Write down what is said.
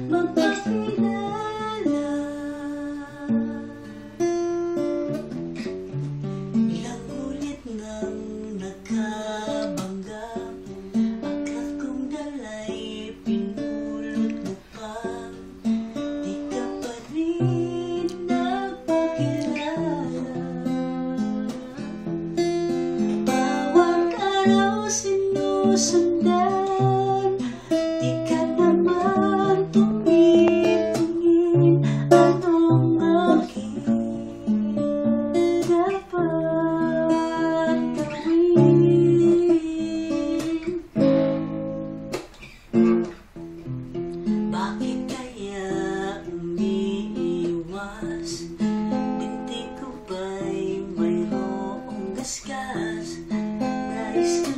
magpakilala. Ilang ulit nang nakabangga, aklat kong dala'y pinulot mo pa. Di ka pa rin nagpakilala. Bawat araw sinusundan, di ka naman tumitingin. Anong aking dapat gawin? Bakit kaya umiiwas? Binti ko ba'y mayroong gasgas? Nais ko